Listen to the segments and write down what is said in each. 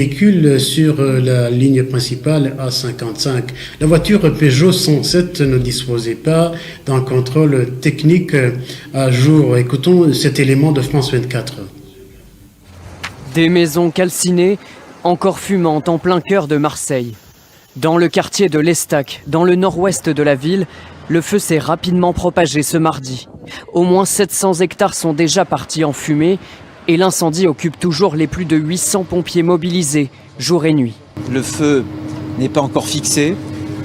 Véhicule sur la ligne principale A55. La voiture Peugeot 107 ne disposait pas d'un contrôle technique à jour. Écoutons cet élément de France 24. Des maisons calcinées, encore fumantes en plein cœur de Marseille. Dans le quartier de l'Estac, dans le nord-ouest de la ville, le feu s'est rapidement propagé ce mardi. Au moins 700 hectares sont déjà partis en fumée et l'incendie occupe toujours les plus de 800 pompiers mobilisés, jour et nuit. Le feu n'est pas encore fixé.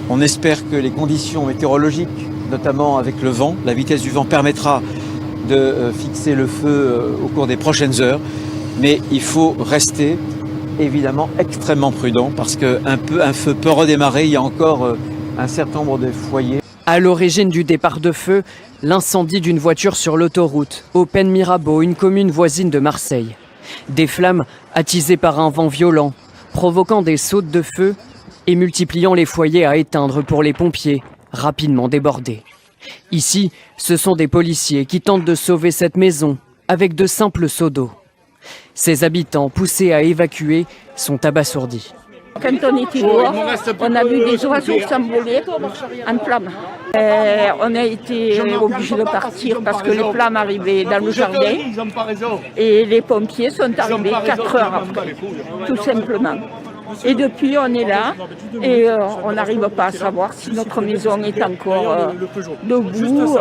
On espère que les conditions météorologiques, notamment avec le vent, la vitesse du vent permettra de fixer le feu au cours des prochaines heures. Mais il faut rester évidemment extrêmement prudent parce qu'un feu peut redémarrer. Il y a encore un certain nombre de foyers. À l'origine du départ de feu, l'incendie d'une voiture sur l'autoroute, au Pen-Mirabeau, une commune voisine de Marseille. Des flammes attisées par un vent violent, provoquant des sautes de feu et multipliant les foyers à éteindre pour les pompiers, rapidement débordés. Ici, ce sont des policiers qui tentent de sauver cette maison avec de simples seaux d'eau. Ses habitants, poussés à évacuer, sont abasourdis. Quand on était dehors, on a vu des oiseaux s'envoler en flammes. On a été obligés de partir parce que les flammes arrivaient dans le jardin et les pompiers sont arrivés 4 heures après, tout simplement. Et depuis, on est là et on n'arrive pas à savoir si notre maison est encore debout.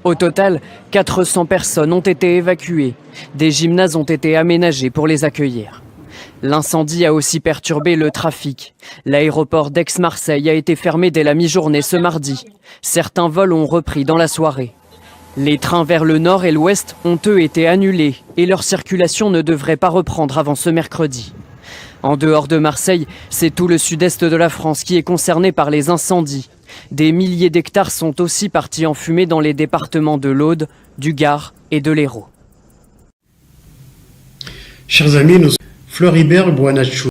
Au total, 400 personnes ont été évacuées. Des gymnases ont été aménagés pour les accueillir. L'incendie a aussi perturbé le trafic. L'aéroport d'Aix-Marseille a été fermé dès la mi-journée ce mardi. Certains vols ont repris dans la soirée. Les trains vers le nord et l'ouest ont eux été annulés et leur circulation ne devrait pas reprendre avant ce mercredi. En dehors de Marseille, c'est tout le sud-est de la France qui est concerné par les incendies. Des milliers d'hectares sont aussi partis en fumée dans les départements de l'Aude, du Gard et de l'Hérault. Chers amis, nous Floribert Buonacciu.